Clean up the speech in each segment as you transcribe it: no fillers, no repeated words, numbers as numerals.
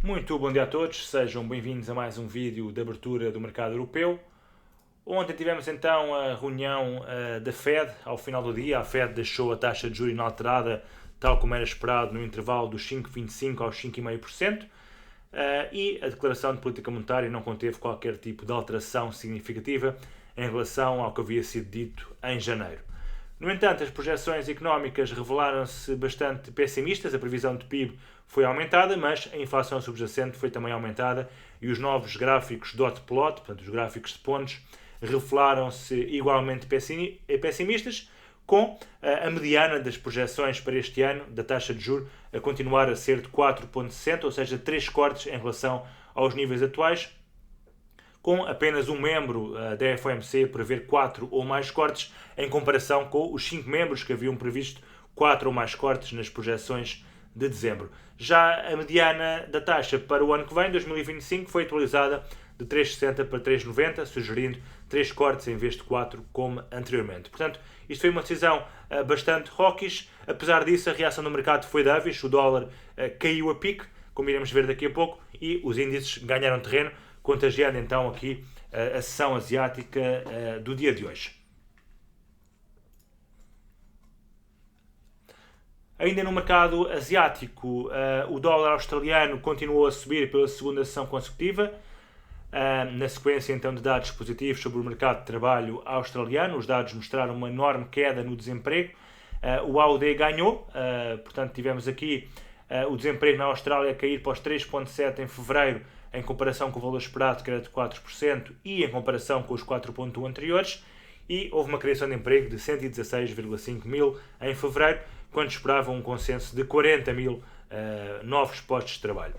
Muito bom dia a todos, sejam bem-vindos a mais um vídeo de abertura do mercado europeu. Ontem tivemos então a reunião da Fed, ao final do dia. A Fed deixou a taxa de juros inalterada, tal como era esperado, no intervalo dos 5,25% aos 5,5%. E a declaração de política monetária não conteve qualquer tipo de alteração significativa em relação ao que havia sido dito em janeiro. No entanto, as projeções económicas revelaram-se bastante pessimistas. A previsão de PIB foi aumentada, mas a inflação subjacente foi também aumentada e os novos gráficos dot plot, portanto os gráficos de pontos, revelaram-se igualmente pessimistas, com a mediana das projeções para este ano da taxa de juros a continuar a ser de 4,60, ou seja, 3 cortes em relação aos níveis atuais, com apenas um membro da FOMC prever 4 ou mais cortes, em comparação com os 5 membros que haviam previsto 4 ou mais cortes nas projeções de dezembro. Já a mediana da taxa para o ano que vem, 2025, foi atualizada de 3,60 para 3,90, sugerindo 3 cortes em vez de 4, como anteriormente. Portanto, isto foi uma decisão bastante hawkish. Apesar disso, a reação do mercado foi dovish, o dólar caiu a pique, como iremos ver daqui a pouco, e os índices ganharam terreno, contagiando então aqui a sessão asiática do dia de hoje. Ainda no mercado asiático, o dólar australiano continuou a subir pela segunda sessão consecutiva, na sequência então de dados positivos sobre o mercado de trabalho australiano. Os dados mostraram uma enorme queda no desemprego. O AUD ganhou, portanto tivemos aqui o desemprego na Austrália cair para os 3,7% em fevereiro, em comparação com o valor esperado, que era de 4%, e em comparação com os 4,1% anteriores, e houve uma criação de emprego de 116,5 mil em fevereiro, quando esperavam um consenso de 40 mil novos postos de trabalho.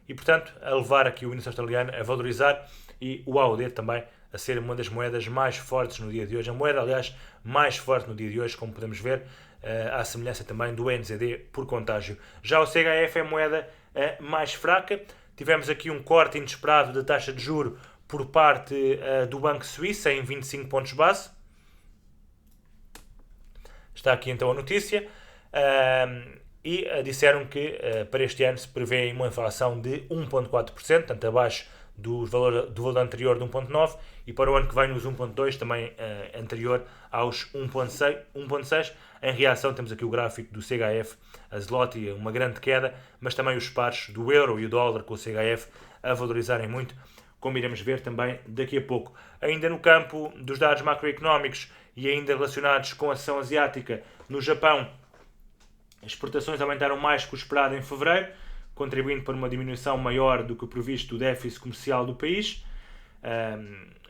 E, portanto, a levar aqui o índice australiano a valorizar e o AUD também a ser uma das moedas mais fortes no dia de hoje. A moeda, aliás, mais forte no dia de hoje, como podemos ver, à semelhança também do NZD por contágio. Já o CHF é a moeda mais fraca. Tivemos aqui um corte inesperado da taxa de juro por parte do Banco Suíço em 25 pontos base. Está aqui então a notícia. E disseram que para este ano se prevê uma inflação de 1,4%, portanto abaixo do valor anterior de 1,9%, e para o ano que vem os 1,2%, também anterior aos 1,6%. Em reação temos aqui o gráfico do CHF, a zloty, uma grande queda, mas também os pares do euro e o dólar com o CHF a valorizarem muito, como iremos ver também daqui a pouco. Ainda no campo dos dados macroeconómicos e ainda relacionados com a sessão asiática, no Japão, as exportações aumentaram mais que o esperado em fevereiro, contribuindo para uma diminuição maior do que o previsto do déficit comercial do país,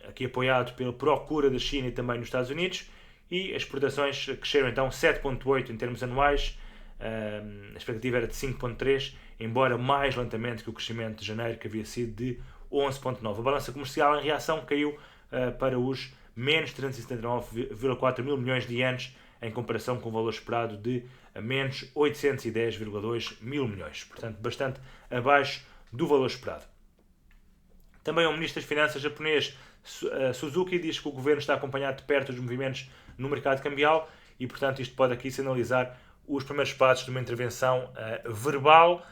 aqui apoiado pela procura da China e também nos Estados Unidos, e as exportações cresceram então 7,8% em termos anuais. A expectativa era de 5,3%, embora mais lentamente que o crescimento de janeiro, que havia sido de 11,9%. A balança comercial em reação caiu para os menos 379,4 mil milhões de ienes, em comparação com o valor esperado de menos 810,2 mil milhões. Portanto, bastante abaixo do valor esperado. Também o Ministro das Finanças japonês, Suzuki, diz que o governo está a acompanhar de perto os movimentos no mercado cambial e, portanto, isto pode aqui sinalizar os primeiros passos de uma intervenção verbal,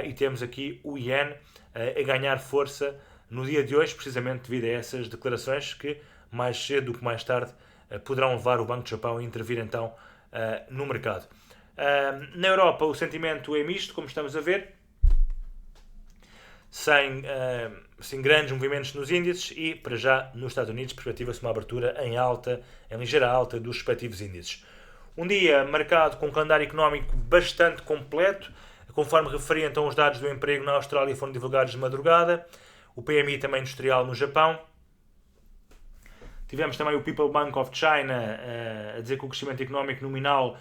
e temos aqui o Yen a ganhar força no dia de hoje, precisamente devido a essas declarações que, mais cedo do que mais tarde, poderão levar o Banco de Japão a intervir então no mercado. Na Europa o sentimento é misto, como estamos a ver, sem grandes movimentos nos índices, e para já nos Estados Unidos perspectiva-se uma abertura em ligeira alta dos respectivos índices. Um dia marcado com um calendário económico bastante completo. Conforme referi, então, os dados do emprego na Austrália foram divulgados de madrugada, o PMI também industrial no Japão. Tivemos também o People Bank of China a dizer que o crescimento económico nominal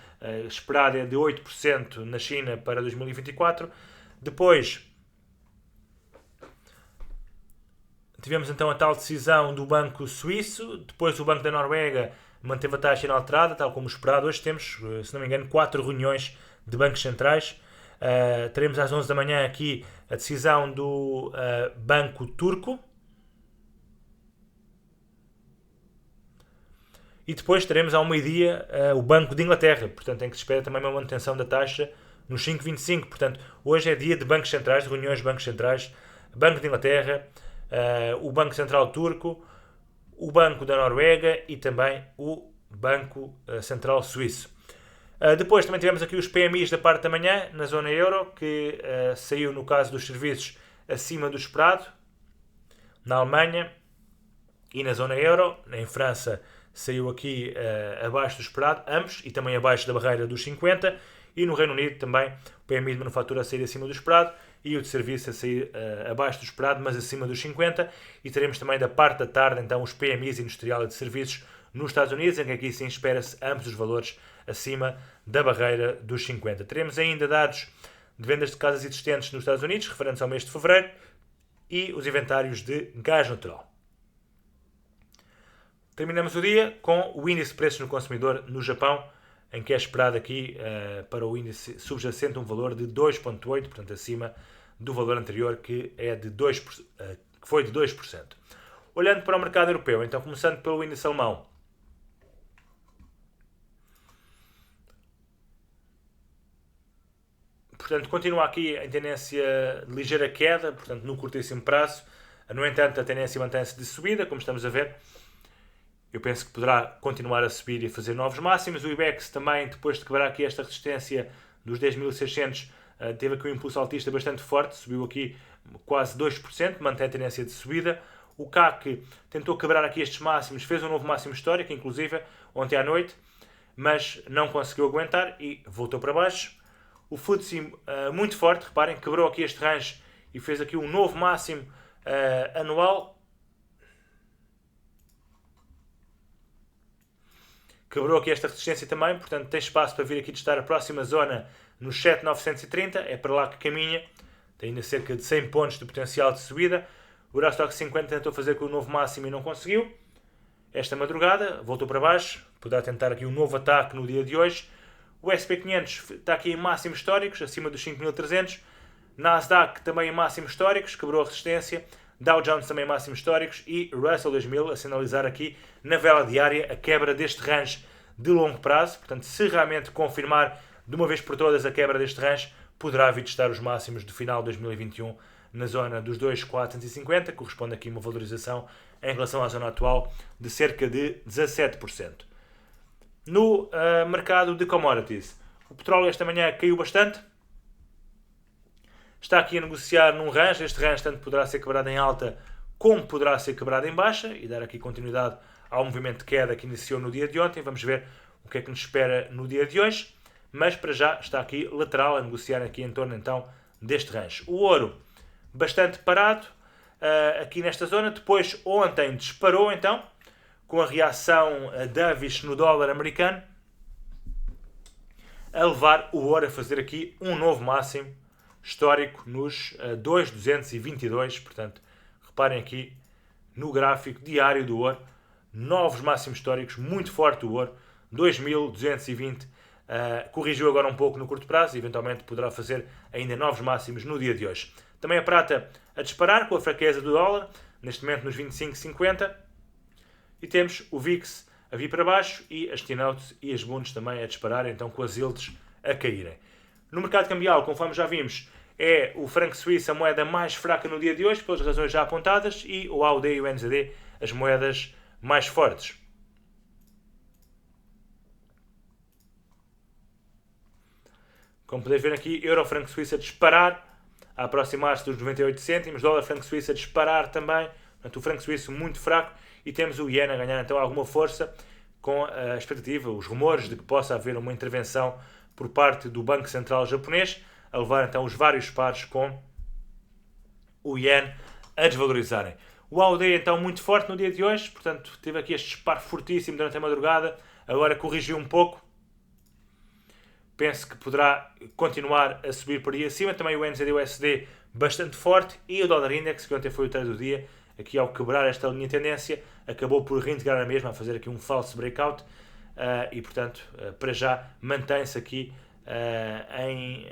esperado é de 8% na China para 2024. Depois tivemos então a tal decisão do Banco Suíço. Depois o Banco da Noruega manteve a taxa inalterada, tal como esperado. Hoje temos, se não me engano, 4 reuniões de bancos centrais. Teremos às 11 da manhã aqui a decisão do Banco Turco. E depois teremos ao meio-dia o Banco de Inglaterra. Portanto, em que se espera também uma manutenção da taxa nos 5,25. Portanto, hoje é dia de bancos centrais, de reuniões de bancos centrais, Banco de Inglaterra, o Banco Central Turco, o Banco da Noruega e também o Banco Central Suíço. Depois também tivemos aqui os PMIs da parte da manhã, na zona euro, que saiu no caso dos serviços acima do esperado, na Alemanha e na zona euro. Em França saiu aqui abaixo do esperado, ambos, e também abaixo da barreira dos 50, e no Reino Unido também o PMI de manufatura a sair acima do esperado e o de serviço a sair abaixo do esperado, mas acima dos 50, e teremos também da parte da tarde então os PMIs industrial e de serviços nos Estados Unidos, em que aqui sim espera-se ambos os valores acima da barreira dos 50. Teremos ainda dados de vendas de casas existentes nos Estados Unidos, referentes ao mês de fevereiro, e os inventários de gás natural. Terminamos o dia com o índice de preços no consumidor no Japão, em que é esperado aqui para o índice subjacente um valor de 2,8%, portanto acima do valor anterior, que foi de 2%. Olhando para o mercado europeu, então começando pelo índice alemão, portanto, continua aqui em tendência de ligeira queda, portanto, no curtíssimo prazo. No entanto, a tendência mantém-se de subida, como estamos a ver. Eu penso que poderá continuar a subir e fazer novos máximos. O IBEX também, depois de quebrar aqui esta resistência dos 10.600, teve aqui um impulso altista bastante forte, subiu aqui quase 2%, mantém a tendência de subida. O CAC tentou quebrar aqui estes máximos, fez um novo máximo histórico, inclusive, ontem à noite, mas não conseguiu aguentar e voltou para baixo. O FTSE muito forte, reparem, quebrou aqui este range e fez aqui um novo máximo anual. Quebrou aqui esta resistência também, portanto tem espaço para vir aqui testar a próxima zona nos 7.930, é para lá que caminha, tem ainda cerca de 100 pontos de potencial de subida. O Eurostoxx 50 tentou fazer com o novo máximo e não conseguiu. Esta madrugada voltou para baixo, poderá tentar aqui um novo ataque no dia de hoje. O SP 500 está aqui em máximos históricos, acima dos 5.300. Nasdaq também em máximos históricos, quebrou a resistência. Dow Jones também em máximos históricos. E Russell 2000 a sinalizar aqui na vela diária a quebra deste range de longo prazo. Portanto, se realmente confirmar de uma vez por todas a quebra deste range, poderá vir testar os máximos do final de 2021 na zona dos 2.450, corresponde aqui a uma valorização em relação à zona atual de cerca de 17%. No mercado de commodities, o petróleo esta manhã caiu bastante, está aqui a negociar num range. Este range tanto poderá ser quebrado em alta como poderá ser quebrado em baixa e dar aqui continuidade ao movimento de queda que iniciou no dia de ontem. Vamos ver o que é que nos espera no dia de hoje, mas para já está aqui lateral a negociar aqui em torno então deste range. O ouro bastante parado aqui nesta zona, depois ontem disparou então com a reação dovish no dólar americano, a levar o ouro a fazer aqui um novo máximo histórico nos 2.222. Portanto, reparem aqui no gráfico diário do ouro, novos máximos históricos, muito forte o ouro, 2.220. Corrigiu agora um pouco no curto prazo e eventualmente poderá fazer ainda novos máximos no dia de hoje. Também a prata a disparar com a fraqueza do dólar, neste momento nos 25,50. E temos o VIX a vir para baixo e as T-Notes e as Bunds também a disparar, então com as yields a caírem. No mercado cambial, conforme já vimos, é o franco suíço a moeda mais fraca no dia de hoje, pelas razões já apontadas, e o AUD e o NZD as moedas mais fortes. Como podem ver aqui, euro-franco suíço a disparar, a aproximar-se dos 98 cêntimos, dólar-franco suíço a disparar também, portanto o franco suíço muito fraco, e temos o iene a ganhar então alguma força com a expectativa, os rumores de que possa haver uma intervenção por parte do Banco Central japonês, a levar então os vários pares com o iene a desvalorizarem. O AUD então muito forte no dia de hoje, portanto teve aqui este disparo fortíssimo durante a madrugada, agora corrigiu um pouco. Penso que poderá continuar a subir por aí acima. Também o NZD-USD bastante forte e o dólar index, que ontem foi o trade do dia, aqui ao quebrar esta linha de tendência, acabou por reintegrar a mesma, a fazer aqui um falso breakout e, portanto, para já mantém-se aqui em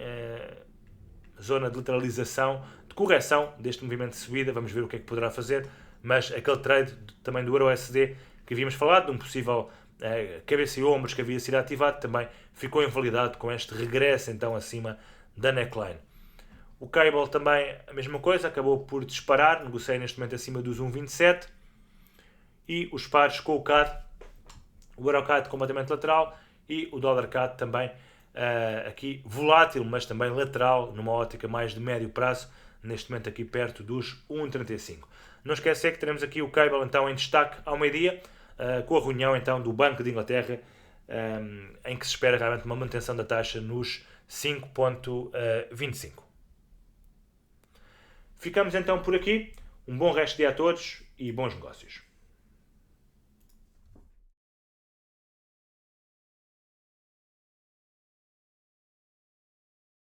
zona de lateralização, de correção deste movimento de subida. Vamos ver o que é que poderá fazer, mas aquele trade também do Euro-USD que havíamos falado, de um possível cabeça e ombros que havia sido ativado também ficou invalidado com este regresso então acima da neckline. O cable também a mesma coisa, acabou por disparar, negociei neste momento acima dos 1.27 e os pares com o CAD, o EuroCAD completamente lateral e o dólar CAD também aqui volátil, mas também lateral, numa ótica mais de médio prazo, neste momento aqui perto dos 1.35. Não esquecer que teremos aqui o cable então em destaque ao meio-dia, com a reunião então do Banco de Inglaterra, em que se espera realmente uma manutenção da taxa nos 5.25. Ficamos então por aqui. Um bom resto de dia a todos e bons negócios.